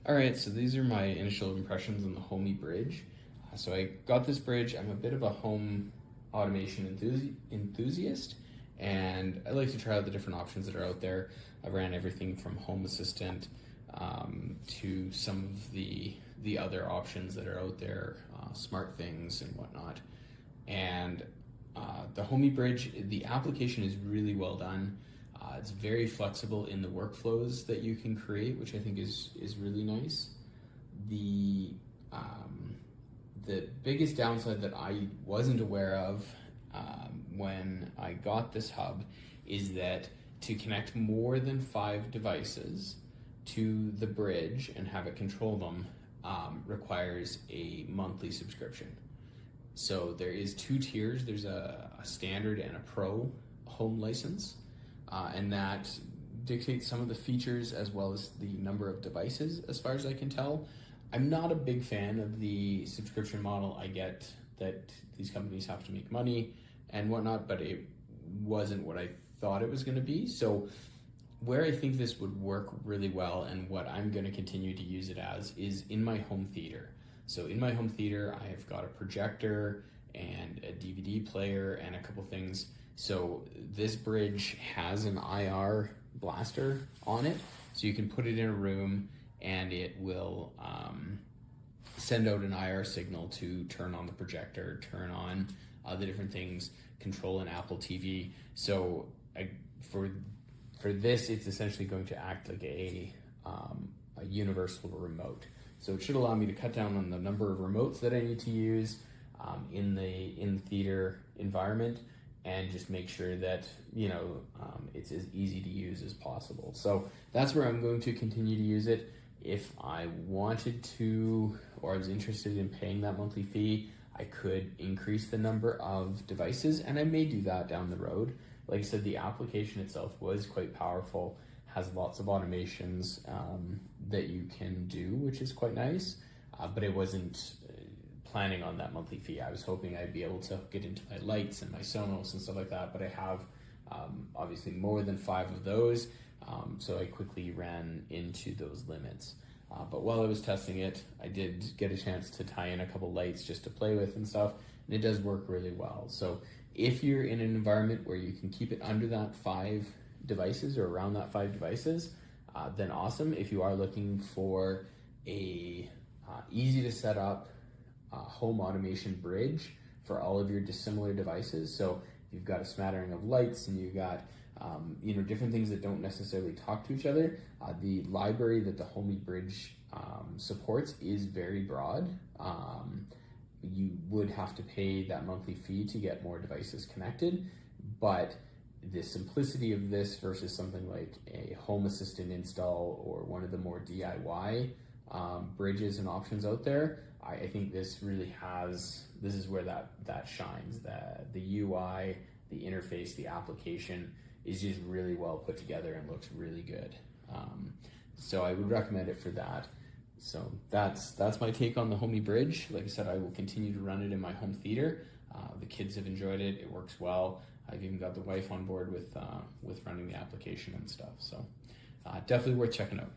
All right, so these are my initial impressions on the Homey bridge. So I got this bridge. I'm a bit of a home automation enthusiast, and I like to try out the different options that are out there. I ran everything from Home Assistant to some of the other options that are out there, smart things and whatnot. And the Homey bridge, the application is really well done. It's very flexible in the workflows that you can create, which I think is really nice. The the biggest downside that I wasn't aware of when I got this hub is that to connect more than 5 devices to the bridge and have it control them requires a monthly subscription. So there is 2 tiers. There's a standard and a pro home license, and that dictates some of the features as well as the number of devices, as far as I can tell. I'm not a big fan of the subscription model. I get that these companies have to make money and whatnot, but it wasn't what I thought it was going to be. So where I think this would work really well and what I'm going to continue to use it as is in my home theater. So in my home theater, I have got a projector and a DVD player and a couple things. So this bridge has an IR blaster on it, so you can put it in a room and it will send out an IR signal to turn on the projector, turn on the different things, control an Apple TV. So for this, it's essentially going to act like a universal remote. So it should allow me to cut down on the number of remotes that I need to use in the theater environment, and just make sure that it's as easy to use as possible. So that's where I'm going to continue to use it. If I wanted to, or I was interested in paying that monthly fee, I could increase the number of devices, and I may do that down the road. Like I said, the application itself was quite powerful, has lots of automations that you can do, which is quite nice, but I wasn't planning on that monthly fee. I was hoping I'd be able to hook it into my lights and my Sonos and stuff like that, but I have obviously more than 5 of those, so I quickly ran into those limits. But while I was testing it, I did get a chance to tie in a couple lights just to play with and stuff, and it does work really well. So if you're in an environment where you can keep it under that 5 devices or around that 5 devices, then awesome. If you are looking for a easy to set up home automation bridge for all of your dissimilar devices, so you've got a smattering of lights and you've got different things that don't necessarily talk to each other, the library that the Homey bridge supports is very broad. You would have to pay that monthly fee to get more devices connected, but the simplicity of this versus something like a Home Assistant install or one of the more DIY bridges and options out there, I think this is where that shines. The UI, the interface, the application is just really well put together and looks really good. So I would recommend it for that. So that's my take on the Homey bridge. Like I said, I will continue to run it in my home theater. The kids have enjoyed it. It works well. I've even got the wife on board with running the application and stuff. So definitely worth checking out.